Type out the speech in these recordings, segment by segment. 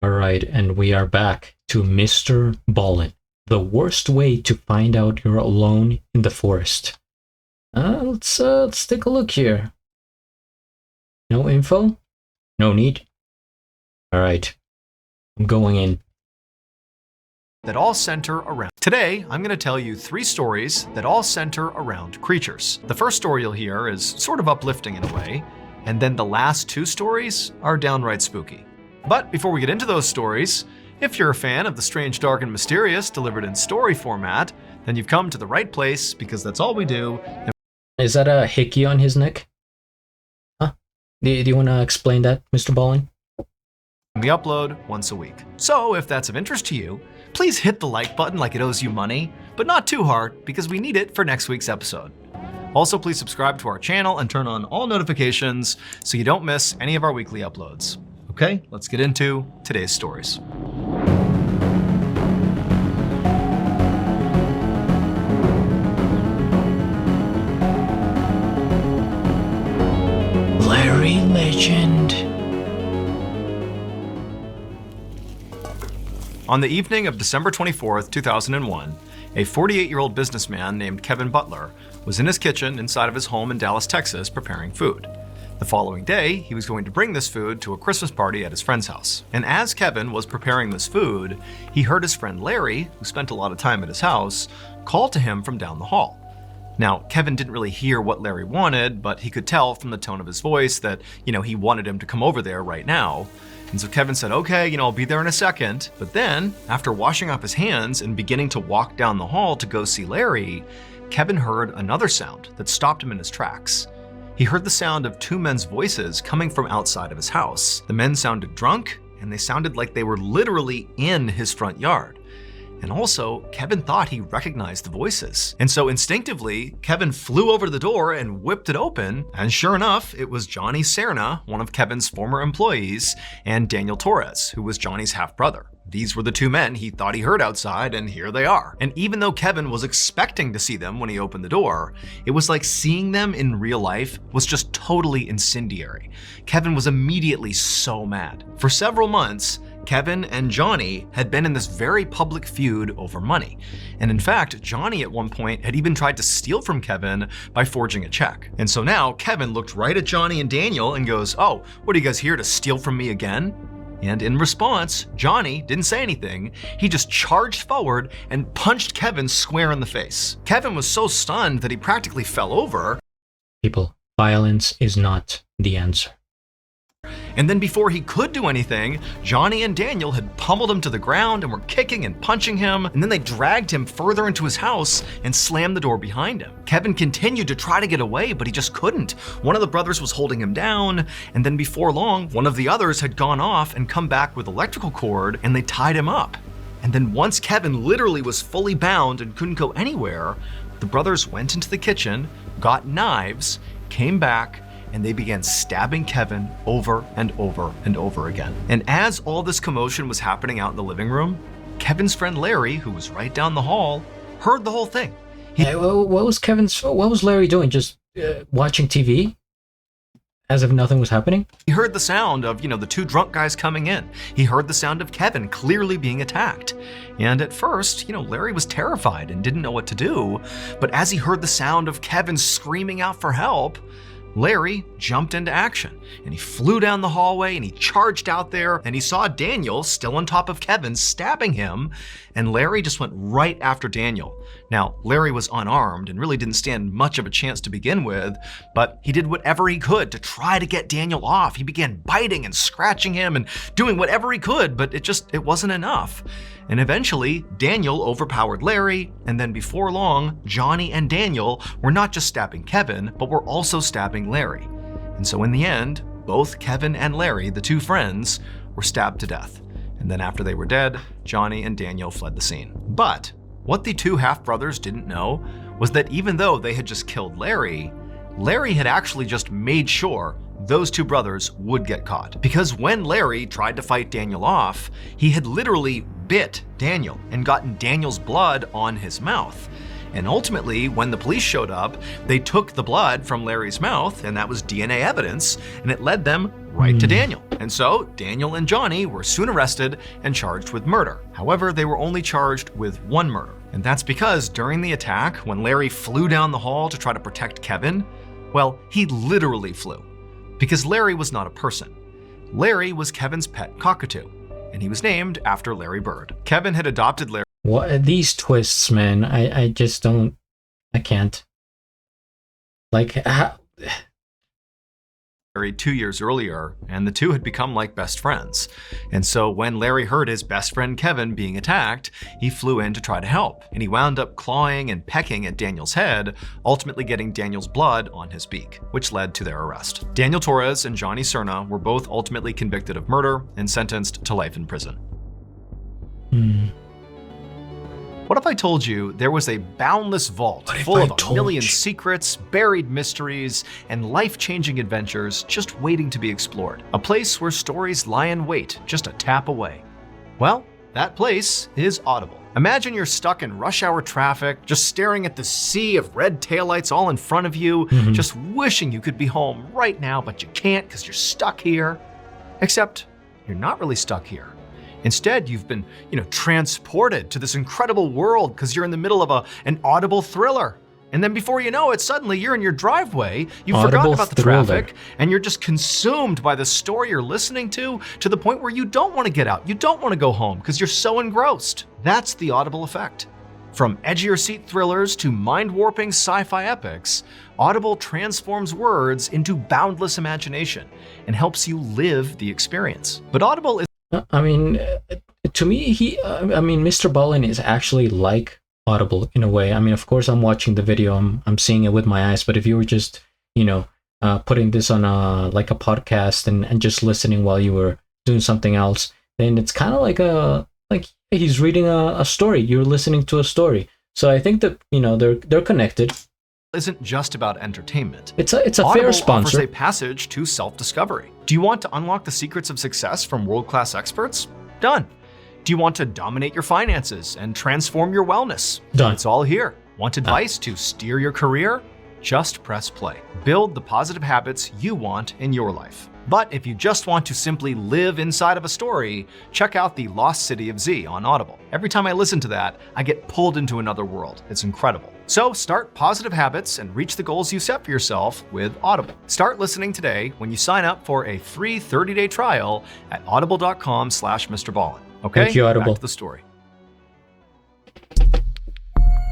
Alright, and we are back to MrBallen. The worst way to find out you're alone in the forest. Let's take a look here. No info? No need? Alright, I'm going in. That all center around. Today, I'm going to tell you 3 stories that all center around creatures. The first story you'll hear is sort of uplifting in a way, and then the last 2 stories are downright spooky. But before we get into those stories, if you're a fan of the strange, dark, and mysterious delivered in story format, then you've come to the right place because that's all we do. Is that a hickey on his neck? Huh? Do you want to explain that, MrBallen? We upload once a week. So if that's of interest to you, please hit the like button like it owes you money, but not too hard because we need it for next week's episode. Also, please subscribe to our channel and turn on all notifications so you don't miss any of our weekly uploads. Okay, let's get into today's stories. Blurry Legend. On the evening of December 24th, 2001, a 48-year-old businessman named Kevin Butler was in his kitchen inside of his home in Dallas, Texas, preparing food. The following day, he was going to bring this food to a Christmas party at his friend's house. And as Kevin was preparing this food, he heard his friend Larry, who spent a lot of time at his house, call to him from down the hall. Now, Kevin didn't really hear what Larry wanted, but he could tell from the tone of his voice that, he wanted him to come over there right now. And so Kevin said, okay, I'll be there in a second. But then, after washing off his hands and beginning to walk down the hall to go see Larry, Kevin heard another sound that stopped him in his tracks. He heard the sound of 2 men's voices coming from outside of his house. The men sounded drunk, and they sounded like they were literally in his front yard. And also, Kevin thought he recognized the voices. And so instinctively, Kevin flew over to the door and whipped it open. And sure enough, it was Johnny Serna, one of Kevin's former employees, and Daniel Torres, who was Johnny's half-brother. These were the 2 men he thought he heard outside, and here they are. And even though Kevin was expecting to see them when he opened the door, it was like seeing them in real life was just totally incendiary. Kevin was immediately so mad. For several months, Kevin and Johnny had been in this very public feud over money. And in fact, Johnny at one point had even tried to steal from Kevin by forging a check. And so now Kevin looked right at Johnny and Daniel and goes, "Oh, what are you guys here to steal from me again?" And in response, Johnny didn't say anything. He just charged forward and punched Kevin square in the face. Kevin was so stunned that he practically fell over. People, violence is not the answer. And then before he could do anything, Johnny and Daniel had pummeled him to the ground and were kicking and punching him, and then they dragged him further into his house and slammed the door behind him. Kevin continued to try to get away, but he just couldn't. One of the brothers was holding him down, and then before long, one of the others had gone off and come back with electrical cord, and they tied him up. And then once Kevin literally was fully bound and couldn't go anywhere, the brothers went into the kitchen, got knives, came back, and they began stabbing Kevin over and over and over again. And as all this commotion was happening out in the living room, Kevin's friend Larry, who was right down the hall, heard the whole thing. What was Larry doing? Just watching TV? As if nothing was happening? He heard the sound of, the 2 drunk guys coming in. He heard the sound of Kevin clearly being attacked. And at first, Larry was terrified and didn't know what to do. But as he heard the sound of Kevin screaming out for help, Larry jumped into action, and he flew down the hallway and he charged out there, and he saw Daniel still on top of Kevin stabbing him, and Larry just went right after Daniel. Now, Larry was unarmed and really didn't stand much of a chance to begin with, but he did whatever he could to try to get Daniel off. He began biting and scratching him and doing whatever he could, but it wasn't enough. And eventually, Daniel overpowered Larry, and then before long, Johnny and Daniel were not just stabbing Kevin, but were also stabbing Larry. And so in the end, both Kevin and Larry, the 2 friends, were stabbed to death. And then after they were dead, Johnny and Daniel fled the scene. But what the 2 half-brothers didn't know was that even though they had just killed Larry, Larry had actually just made sure those 2 brothers would get caught. Because when Larry tried to fight Daniel off, he had literally bit Daniel and gotten Daniel's blood on his mouth. And ultimately, when the police showed up, they took the blood from Larry's mouth, and that was DNA evidence, and it led them right to Daniel. And so Daniel and Johnny were soon arrested and charged with murder. However, they were only charged with one murder. And that's because during the attack, when Larry flew down the hall to try to protect Kevin, well, he literally flew. Because Larry was not a person. Larry was Kevin's pet cockatoo, and he was named after Larry Bird. Kevin had adopted Larry. What these twists, man? I just don't. I can't. Like, how? 2 years earlier, and the two had become like best friends. And so when Larry heard his best friend Kevin being attacked, he flew in to try to help, and he wound up clawing and pecking at Daniel's head, ultimately getting Daniel's blood on his beak, which led to their arrest. Daniel Torres and Johnny Cerna were both ultimately convicted of murder and sentenced to life in prison. What if I told you there was a boundless vault full of a million secrets, buried mysteries, and life-changing adventures just waiting to be explored? A place where stories lie in wait just a tap away. Well, that place is Audible. Imagine you're stuck in rush hour traffic, just staring at the sea of red taillights all in front of you, just wishing you could be home right now, but you can't because you're stuck here. Except you're not really stuck here. Instead, you've been, transported to this incredible world because you're in the middle of an audible thriller. And then before you know it, suddenly you're in your driveway, you've forgotten about the traffic, and you're just consumed by the story you're listening to the point where you don't want to get out. You don't want to go home because you're so engrossed. That's the Audible effect. From edgier seat thrillers to mind-warping sci-fi epics, Audible transforms words into boundless imagination and helps you live the experience. But Audible is I mean, to me, MrBallen is actually like Audible in a way. I mean, of course, I'm watching the video, I'm seeing it with my eyes. But if you were just, putting this on a podcast and just listening while you were doing something else, then it's kind of like he's reading a story. You're listening to a story. So I think that they're connected. Isn't just about entertainment. It's a Audible fair sponsor. Offers a passage to self-discovery. Do you want to unlock the secrets of success from world-class experts? Done. Do you want to dominate your finances and transform your wellness? Done. It's all here. Want advice to steer your career? Just press play. Build the positive habits you want in your life. But if you just want to simply live inside of a story, check out The Lost City of Z on Audible. Every time I listen to that, I get pulled into another world. It's incredible. So start positive habits and reach the goals you set for yourself with Audible. Start listening today when you sign up for a free 30-day trial at audible.com/MrBallen. Okay, Thank you, Audible. Back to the story.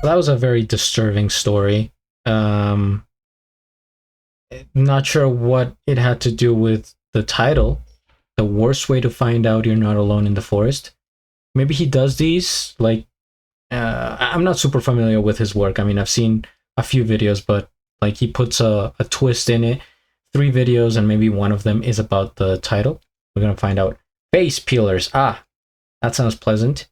That was a very disturbing story. Not sure what it had to do with the title, The Worst Way to Find Out You're Not Alone in the Forest. Maybe he does these, I'm not super familiar with his work. I mean, I've seen a few videos, but he puts a twist in it. 3 videos, and maybe one of them is about the title. We're going to find out. Face peelers. Ah, that sounds pleasant.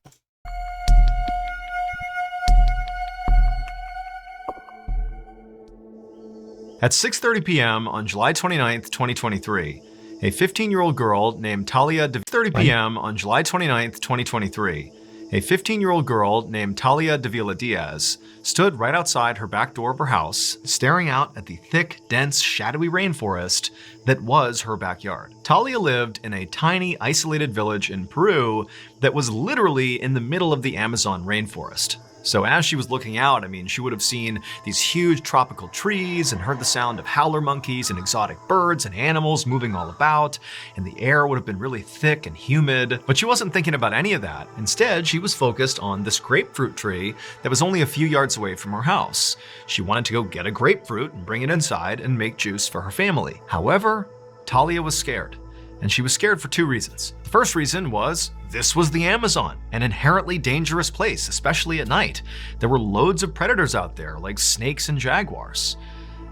At 6:30 p.m. on July 29th, 2023, a 15-year-old girl named Talia 30 p.m. on July 29th, 2023, a 15-year-old girl named Talia Davila Diaz stood right outside her back door of her house, staring out at the thick, dense, shadowy rainforest that was her backyard. Talia lived in a tiny, isolated village in Peru that was literally in the middle of the Amazon rainforest. So as she was looking out, she would have seen these huge tropical trees and heard the sound of howler monkeys and exotic birds and animals moving all about, and the air would have been really thick and humid. But she wasn't thinking about any of that. Instead, she was focused on this grapefruit tree that was only a few yards away from her house. She wanted to go get a grapefruit and bring it inside and make juice for her family. However, Talia was scared. And she was scared for 2 reasons. The first reason was this was the Amazon, an inherently dangerous place, especially at night. There were loads of predators out there, like snakes and jaguars.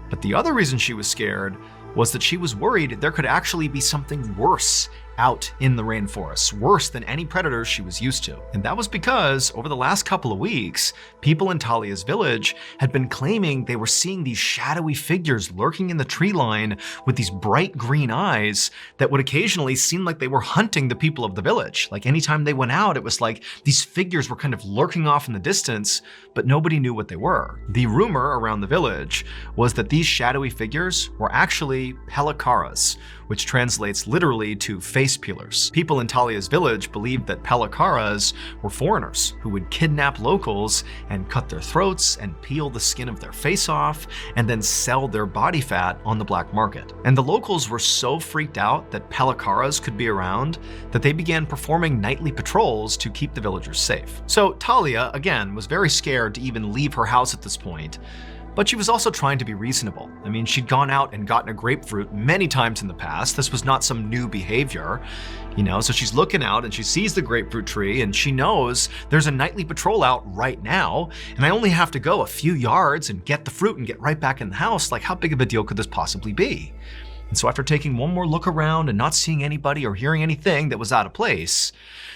But the other reason she was scared was that she was worried there could actually be something worse out in the rainforest, worse than any predators she was used to. And that was because over the last couple of weeks, people in Talia's village had been claiming they were seeing these shadowy figures lurking in the tree line with these bright green eyes that would occasionally seem like they were hunting the people of the village. Like anytime they went out, it was like these figures were kind of lurking off in the distance, but nobody knew what they were. The rumor around the village was that these shadowy figures were actually pelikaras, which translates literally to face peelers. People in Talia's village believed that pelikaras were foreigners who would kidnap locals and cut their throats and peel the skin of their face off and then sell their body fat on the black market. And the locals were so freaked out that pelikaras could be around that they began performing nightly patrols to keep the villagers safe. So Talia, again, was very scared to even leave her house at this point. But she was also trying to be reasonable. I mean, she'd gone out and gotten a grapefruit many times in the past. This was not some new behavior, so she's looking out and she sees the grapefruit tree and she knows there's a nightly patrol out right now, and I only have to go a few yards and get the fruit and get right back in the house. Like, how big of a deal could this possibly be? And so after taking one more look around and not seeing anybody or hearing anything that was out of place,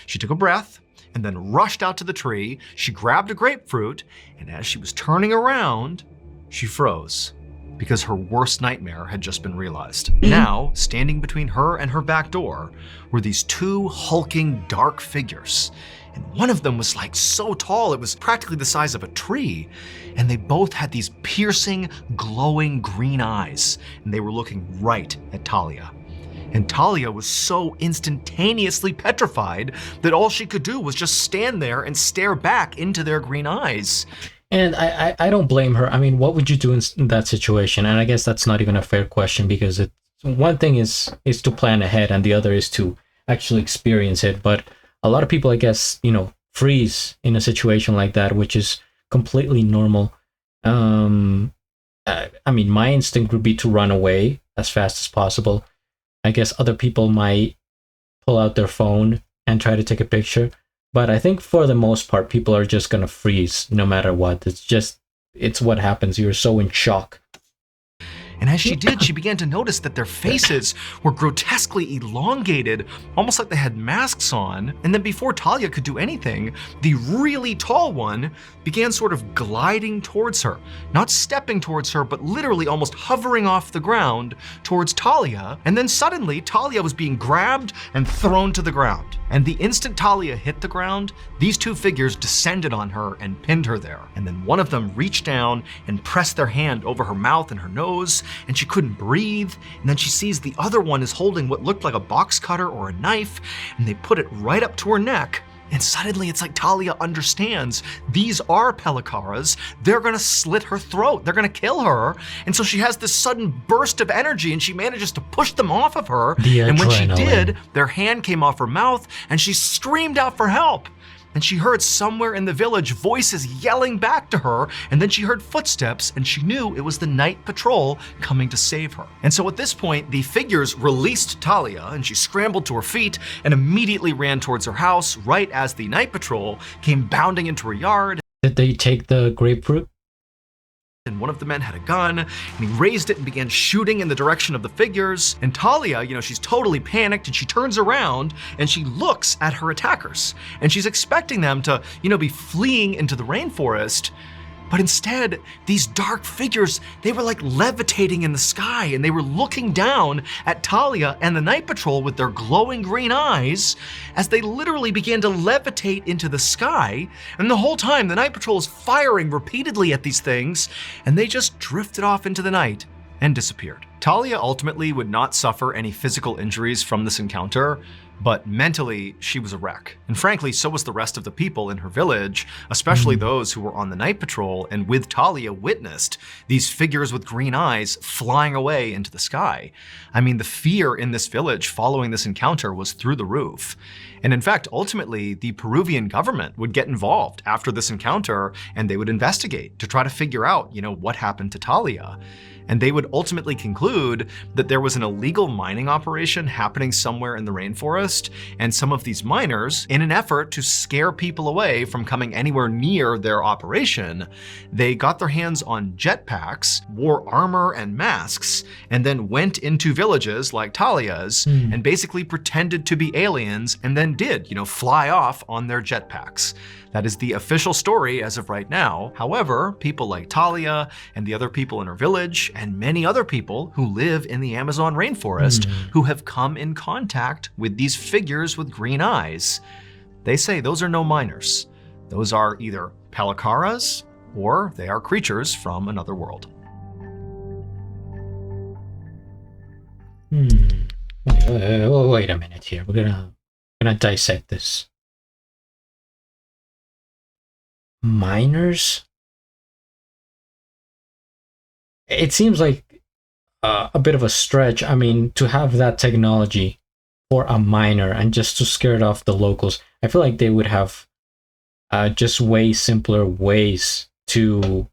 she took a breath and then rushed out to the tree. She grabbed a grapefruit, and as she was turning around, she froze because her worst nightmare had just been realized. Now, standing between her and her back door were these two hulking dark figures. And one of them was like so tall, it was practically the size of a tree. And they both had these piercing, glowing green eyes. And they were looking right at Talia. And Talia was so instantaneously petrified that all she could do was just stand there and stare back into their green eyes. And I don't blame her. I mean, what would you do in that situation? And I guess that's not even a fair question, because one thing is to plan ahead and the other is to actually experience it. But a lot of people, I guess, freeze in a situation like that, which is completely normal. I mean, my instinct would be to run away as fast as possible. I guess other people might pull out their phone and try to take a picture. But I think for the most part, people are just going to freeze no matter what. It's what happens. You're so in shock. And as she did, she began to notice that their faces were grotesquely elongated, almost like they had masks on. And then before Talia could do anything, the really tall one began sort of gliding towards her. Not stepping towards her, but literally almost hovering off the ground towards Talia. And then suddenly, Talia was being grabbed and thrown to the ground. And the instant Talia hit the ground, these two figures descended on her and pinned her there. And then one of them reached down and pressed their hand over her mouth and her nose, and she couldn't breathe. And then she sees the other one is holding what looked like a box cutter or a knife, and they put it right up to her neck. And suddenly it's like Talia understands these are pelikaras. They're gonna slit her throat. They're gonna kill her. And so she has this sudden burst of energy and she manages to push them off of her. And when she did, their hand came off her mouth and she screamed out for help. And she heard somewhere in the village voices yelling back to her, and then she heard footsteps, and she knew it was the night patrol coming to save her. And so at this point, the figures released Talia, and she scrambled to her feet and immediately ran towards her house right as the night patrol came bounding into her yard. Did they take the grapefruit? And one of the men had a gun, and he raised it and began shooting in the direction of the figures. And Talia, she's totally panicked, and she turns around and she looks at her attackers. And she's expecting them to, be fleeing into the rainforest. But instead, these dark figures, they were like levitating in the sky, and they were looking down at Talia and the night patrol with their glowing green eyes as they literally began to levitate into the sky. And the whole time, the night patrol is firing repeatedly at these things, and they just drifted off into the night and disappeared. Talia ultimately would not suffer any physical injuries from this encounter, but mentally, she was a wreck. And frankly, so was the rest of the people in her village, especially those who were on the night patrol and with Talia witnessed these figures with green eyes flying away into the sky. I mean, the fear in this village following this encounter was through the roof. And in fact, ultimately, the Peruvian government would get involved after this encounter, and they would investigate to try to figure out, what happened to Talia. And they would ultimately conclude that there was an illegal mining operation happening somewhere in the rainforest, and some of these miners, in an effort to scare people away from coming anywhere near their operation, they got their hands on jetpacks, wore armor and masks, and then went into villages like Talia's and basically pretended to be aliens, and then did, fly off on their jetpacks. That is the official story as of right now. However, people like Talia and the other people in her village, and many other people who live in the Amazon rainforest who have come in contact with these figures with green eyes, they say those are no miners. Those are either Palacaras or they are creatures from another world. Wait a minute here. We're gonna dissect this. Miners? It seems like a bit of a stretch. I mean, to have that technology for a miner and just to scare off the locals, I feel like they would have just way simpler ways to,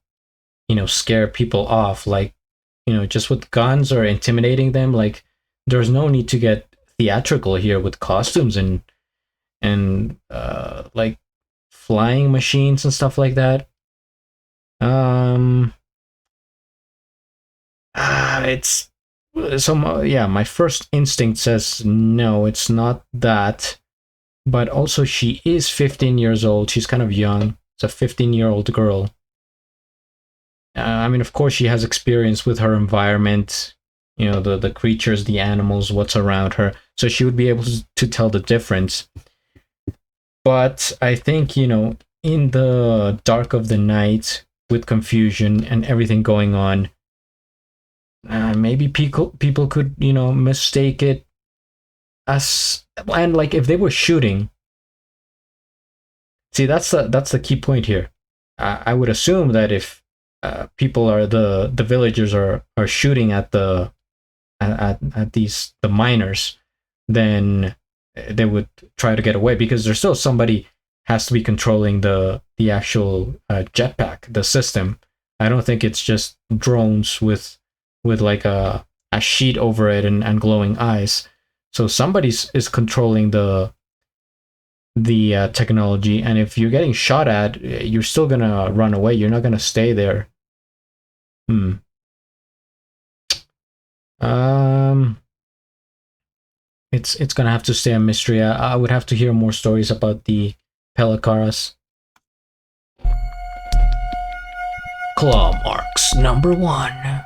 scare people off. Like, just with guns or intimidating them. Like, there's no need to get theatrical here with costumes and like flying machines and stuff like that. It's so yeah. My first instinct says no, it's not that. But also, she is 15 years old. She's kind of young. It's a 15-year-old girl. I mean, of course, she has experience with her environment. The creatures, the animals, what's around her. So she would be able to tell the difference. But I think, in the dark of the night, with confusion and everything going on, maybe people could, mistake it as, and like if they were shooting. See, that's the key point here. I would assume that if people are the villagers are shooting at the miners, then they would try to get away, because there's still somebody has to be controlling the actual jetpack, the system. I don't think it's just drones with like a sheet over it and glowing eyes. So somebody is controlling the technology, and if you're getting shot at, you're still gonna run away. You're not gonna stay there. It's gonna have to stay a mystery. I would have to hear more stories about the Palacaras. Claw marks number 1.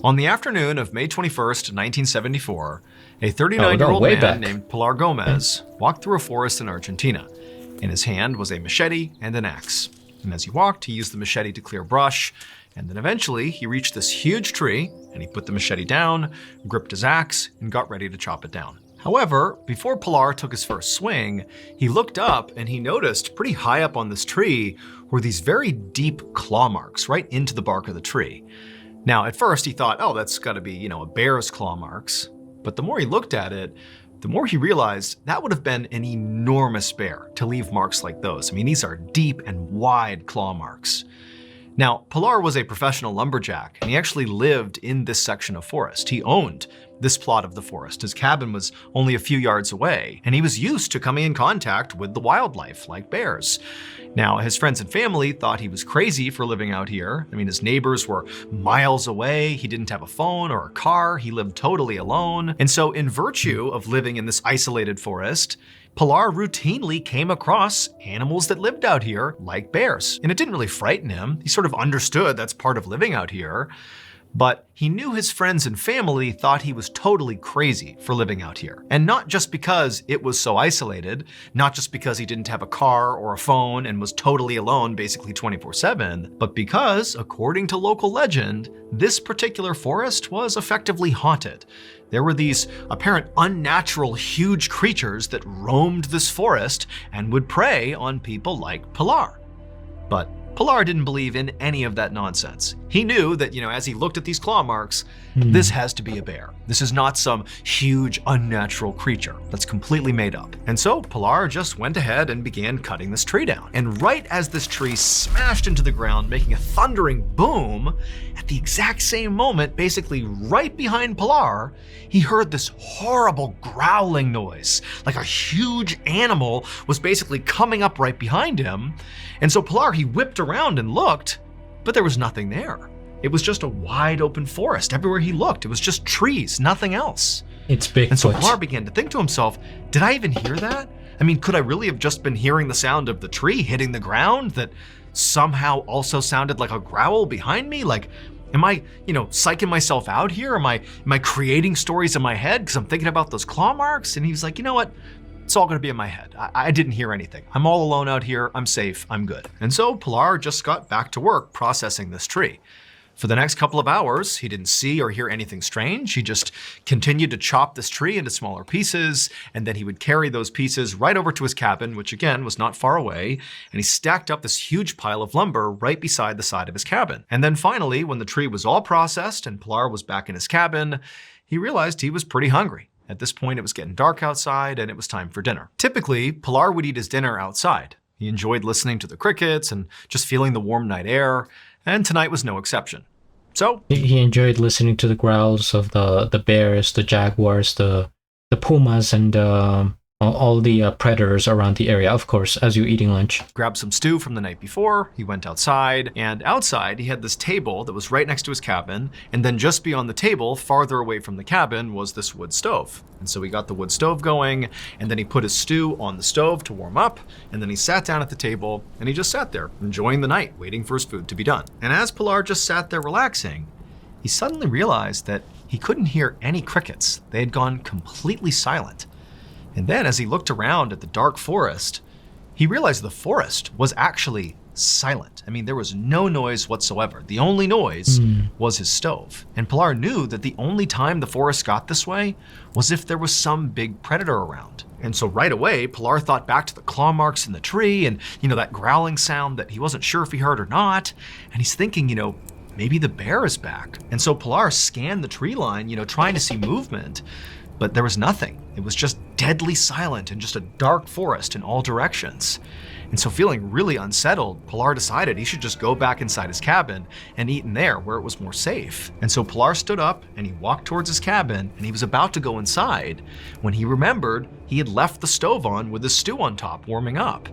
On the afternoon of May 21st, 1974, a 39-year-old man named Pilar Gomez walked through a forest in Argentina. In his hand was a machete and an axe. And as he walked, he used the machete to clear brush, and then eventually he reached this huge tree, and he put the machete down, gripped his axe, and got ready to chop it down. However, before Pilar took his first swing, he looked up and he noticed pretty high up on this tree were these very deep claw marks right into the bark of the tree. Now, at first he thought, oh, that's gotta be, a bear's claw marks. But the more he looked at it, the more he realized that would have been an enormous bear to leave marks like those. I mean, these are deep and wide claw marks. Now, Pilar was a professional lumberjack, and he actually lived in this section of forest. He owned this plot of the forest. His cabin was only a few yards away, and he was used to coming in contact with the wildlife, like bears. Now, his friends and family thought he was crazy for living out here. I mean, his neighbors were miles away, he didn't have a phone or a car, he lived totally alone. And so, in virtue of living in this isolated forest, Pilar routinely came across animals that lived out here, like bears. And it didn't really frighten him. He sort of understood that's part of living out here. But he knew his friends and family thought he was totally crazy for living out here. And not just because it was so isolated, not just because he didn't have a car or a phone and was totally alone basically 24/7, but because, according to local legend, this particular forest was effectively haunted. There were these apparent unnatural huge creatures that roamed this forest and would prey on people like Pilar. But Pilar didn't believe in any of that nonsense. He knew that, as he looked at these claw marks, this has to be a bear. This is not some huge unnatural creature that's completely made up. And so Pilar just went ahead and began cutting this tree down. And right as this tree smashed into the ground, making a thundering boom, at the exact same moment, basically right behind Pilar, he heard this horrible growling noise, like a huge animal was basically coming up right behind him. And so Pilar, he whipped around and looked, but there was nothing there. It was just a wide open forest. Everywhere he looked, it was just trees, nothing else. It's Bigfoot. And so Pilar began to think to himself, did I even hear that? I mean, could I really have just been hearing the sound of the tree hitting the ground that somehow also sounded like a growl behind me? Like, am I, psyching myself out here? Am I creating stories in my head because I'm thinking about those claw marks? And he was like, you know what? It's all gonna be in my head. I didn't hear anything. I'm all alone out here. I'm safe. I'm good. And so Pilar just got back to work processing this tree. For the next couple of hours, he didn't see or hear anything strange. He just continued to chop this tree into smaller pieces, and then he would carry those pieces right over to his cabin, which again was not far away, and he stacked up this huge pile of lumber right beside the side of his cabin. And then finally, when the tree was all processed and Pilar was back in his cabin, he realized he was pretty hungry. At this point, it was getting dark outside and it was time for dinner. Typically, Pilar would eat his dinner outside. He enjoyed listening to the crickets and just feeling the warm night air, and tonight was no exception. So he enjoyed listening to the growls of the bears, the jaguars, the pumas, and all the predators around the area, of course, as you're eating lunch. Grabbed some stew from the night before, he went outside, and outside he had this table that was right next to his cabin, and then just beyond the table, farther away from the cabin, was this wood stove. And so he got the wood stove going, and then he put his stew on the stove to warm up, and then he sat down at the table, and he just sat there, enjoying the night, waiting for his food to be done. And as Pilar just sat there relaxing, he suddenly realized that he couldn't hear any crickets. They had gone completely silent. And then as he looked around at the dark forest, he realized the forest was actually silent. I mean, there was no noise whatsoever. The only noise was his stove. And Pilar knew that the only time the forest got this way was if there was some big predator around. And so right away, Pilar thought back to the claw marks in the tree and, that growling sound that he wasn't sure if he heard or not. And he's thinking, maybe the bear is back. And so Pilar scanned the tree line, trying to see movement. But there was nothing. It was just deadly silent and just a dark forest in all directions. And so feeling really unsettled, Pilar decided he should just go back inside his cabin and eat in there where it was more safe. And so Pilar stood up and he walked towards his cabin and he was about to go inside when he remembered he had left the stove on with the stew on top warming up.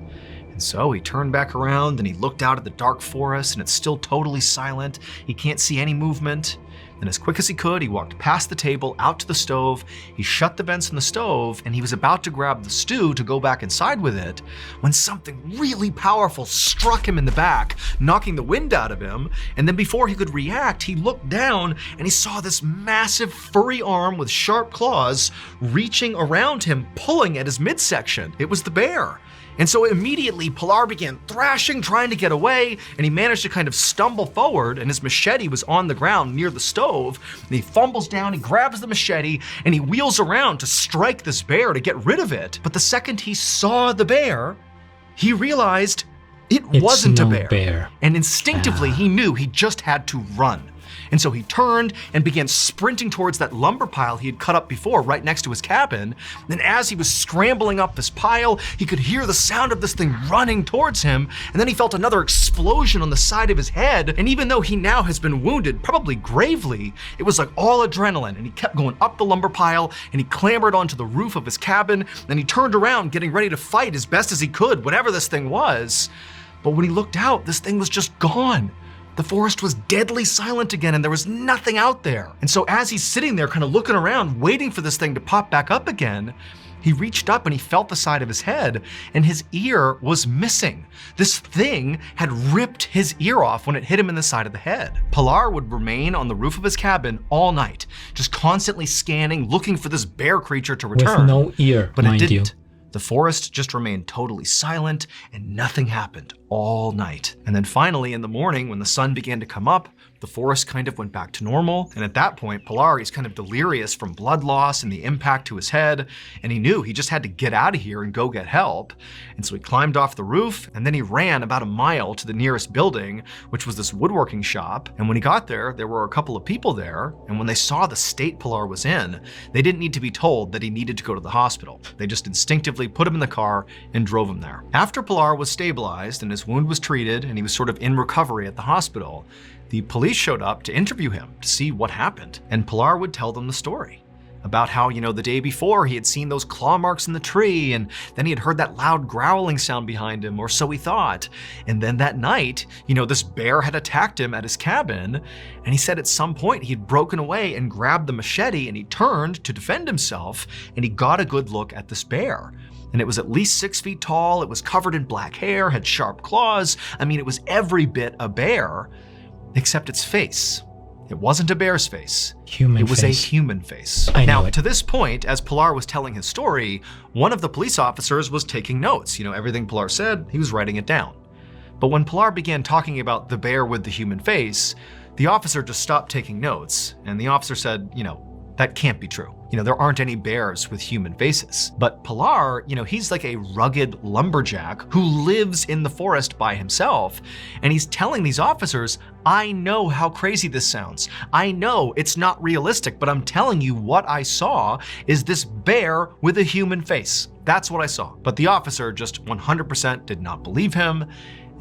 And so he turned back around and he looked out at the dark forest and it's still totally silent. He can't see any movement. Then as quick as he could, he walked past the table, out to the stove, he shut the vents in the stove, and he was about to grab the stew to go back inside with it, when something really powerful struck him in the back, knocking the wind out of him, and then before he could react, he looked down and he saw this massive furry arm with sharp claws reaching around him, pulling at his midsection. It was the bear. And so immediately Pilar began thrashing, trying to get away, and he managed to kind of stumble forward, and his machete was on the ground near the stove. And he fumbles down, he grabs the machete, and he wheels around to strike this bear to get rid of it. But the second he saw the bear, he realized it wasn't a bear. And instinctively he knew he just had to run. And so he turned and began sprinting towards that lumber pile he had cut up before right next to his cabin. And as he was scrambling up this pile, he could hear the sound of this thing running towards him. And then he felt another explosion on the side of his head. And even though he now has been wounded, probably gravely, it was like all adrenaline. And he kept going up the lumber pile and he clambered onto the roof of his cabin. Then he turned around, getting ready to fight as best as he could, whatever this thing was. But when he looked out, this thing was just gone. The forest was deadly silent again and there was nothing out there. And so as he's sitting there kind of looking around, waiting for this thing to pop back up again, he reached up and he felt the side of his head and his ear was missing. This thing had ripped his ear off when it hit him in the side of the head. Pilar would remain on the roof of his cabin all night, just constantly scanning, looking for this bear creature to return. With no ear, but mind it didn't. you. The forest just remained totally silent and nothing happened all night. And then finally in the morning when the sun began to come up, the forest kind of went back to normal. And at that point, Pilar, he's kind of delirious from blood loss and the impact to his head. And he knew he just had to get out of here and go get help. And so he climbed off the roof and then he ran about a mile to the nearest building, which was this woodworking shop. And when he got there, there were a couple of people there. And when they saw the state Pilar was in, they didn't need to be told that he needed to go to the hospital. They just instinctively put him in the car and drove him there. After Pilar was stabilized and his wound was treated and he was sort of in recovery at the hospital, the police showed up to interview him to see what happened. And Pilar would tell them the story about how, the day before he had seen those claw marks in the tree, and then he had heard that loud growling sound behind him, or so he thought. And then that night, this bear had attacked him at his cabin, and he said at some point he had broken away and grabbed the machete and he turned to defend himself, and he got a good look at this bear. And it was at least 6 feet tall, it was covered in black hair, had sharp claws. It was every bit a bear, except its face. It wasn't a bear's face. It was a human face. Now, to this point, as Pilar was telling his story, one of the police officers was taking notes. Everything Pilar said, he was writing it down. But when Pilar began talking about the bear with the human face, the officer just stopped taking notes. And the officer said, that can't be true. There aren't any bears with human faces. But Pilar, he's like a rugged lumberjack who lives in the forest by himself. And he's telling these officers, I know how crazy this sounds. I know it's not realistic, but I'm telling you what I saw is this bear with a human face. That's what I saw. But the officer just 100% did not believe him.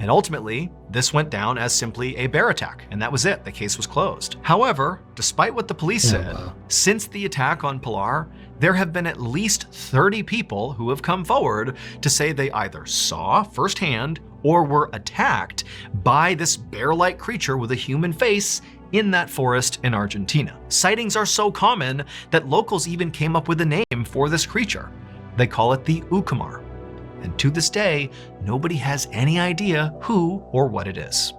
And ultimately, this went down as simply a bear attack, and that was it. The case was closed. However, despite what the police said, since the attack on Pilar, there have been at least 30 people who have come forward to say they either saw firsthand or were attacked by this bear-like creature with a human face in that forest in Argentina. Sightings are so common that locals even came up with a name for this creature. They call it the Ucumar. And to this day, nobody has any idea who or what it is.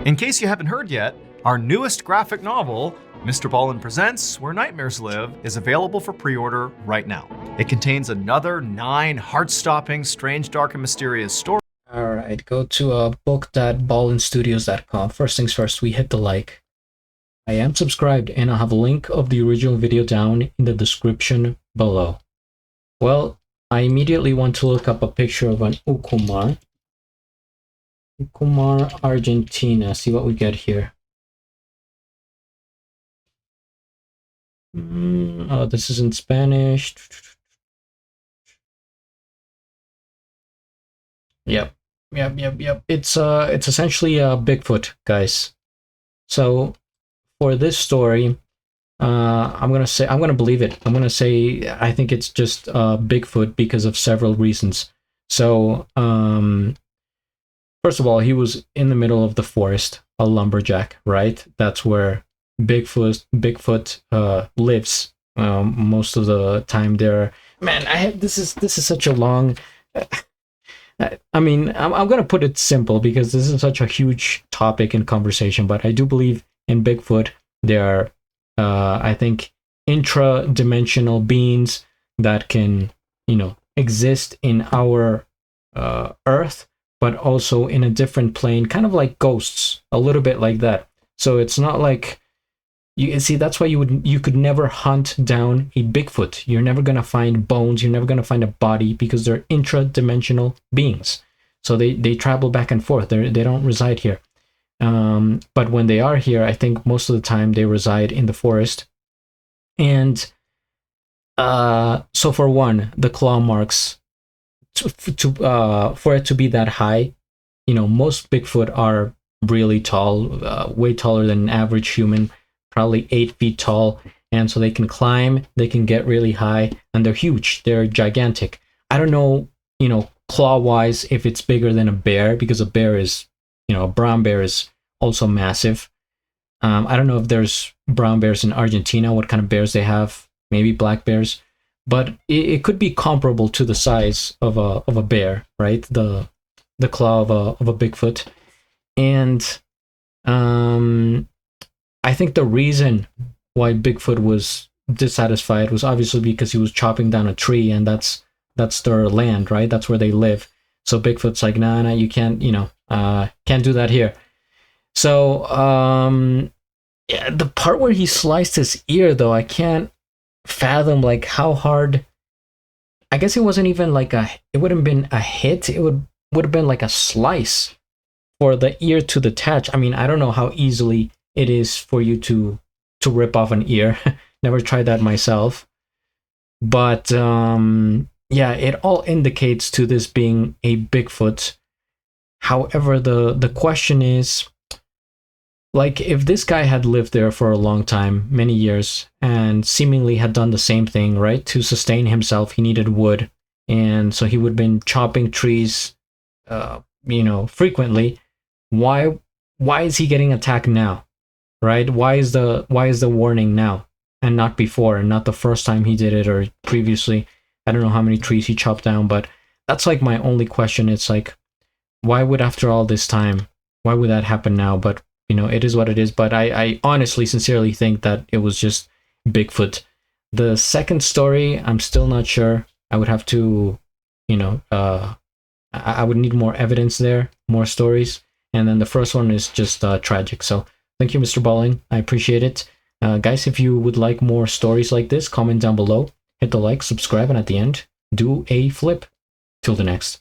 In case you haven't heard yet, our newest graphic novel, MrBallen Presents Where Nightmares Live, is available for pre-order right now. It contains another 9 heart-stopping, strange, dark, and mysterious stories. All right, go to book.ballenstudios.com. First things first, we hit the like. I am subscribed, and I'll have a link of the original video down in the description below. Well, I immediately want to look up a picture of an Ucumar. Ucumar, Argentina. See what we get here. Oh, this is in Spanish. Yep. It's essentially a Bigfoot, guys. So for this story, I'm gonna believe it. I'm gonna say I think it's just Bigfoot because of several reasons. So first of all, he was in the middle of the forest, a lumberjack, right? That's where Bigfoot lives most of the time. There, man. This is such a long. I'm gonna put it simple because this is such a huge topic and conversation. But I do believe in Bigfoot. They are, I think, intra-dimensional beings that can, exist in our Earth, but also in a different plane, kind of like ghosts, a little bit like that. So it's not like you see. That's why you could never hunt down a Bigfoot. You're never gonna find bones. You're never gonna find a body because they're intra-dimensional beings. So they travel back and forth. They don't reside here. But when they are here, I think most of the time they reside in the forest. And so for one, the claw marks, for it to be that high, most Bigfoot are really tall, way taller than an average human, probably 8 feet tall. And so they can climb, they can get really high, and they're huge. They're gigantic. I don't know, claw-wise, if it's bigger than a bear, because a bear is, a brown bear is also massive. I don't know if there's brown bears in Argentina, what kind of bears they have, maybe black bears, but it could be comparable to the size of a bear, right? The claw of a Bigfoot. And I think the reason why Bigfoot was dissatisfied was obviously because he was chopping down a tree, and that's that's their land, right? That's where they live. So Bigfoot's like, nah, you can't, can't do that here. So, yeah, the part where he sliced his ear, though, I can't fathom like how hard. I guess it wasn't even like it wouldn't have been a hit. It would have been like a slice for the ear to detach. I mean, I don't know how easily it is for you to rip off an ear. Never tried that myself. But yeah, it all indicates to this being a Bigfoot. However, the question is, like, if this guy had lived there for a long time, many years, and seemingly had done the same thing, right? To sustain himself, he needed wood, and so he would have been chopping trees, frequently. Why is he getting attacked now, right? Why is the warning now and not before, and not the first time he did it or previously? I don't know how many trees he chopped down, but that's like my only question. It's like, why would, after all this time, why would that happen now? But it is what it is. But I honestly, sincerely think that it was just Bigfoot. The second story, I'm still not sure. I would have to, I would need more evidence there, more stories. And then the first one is just tragic. So thank you, MrBallen. I appreciate it. Guys, if you would like more stories like this, comment down below. Hit the like, subscribe, and at the end, do a flip. Till the next.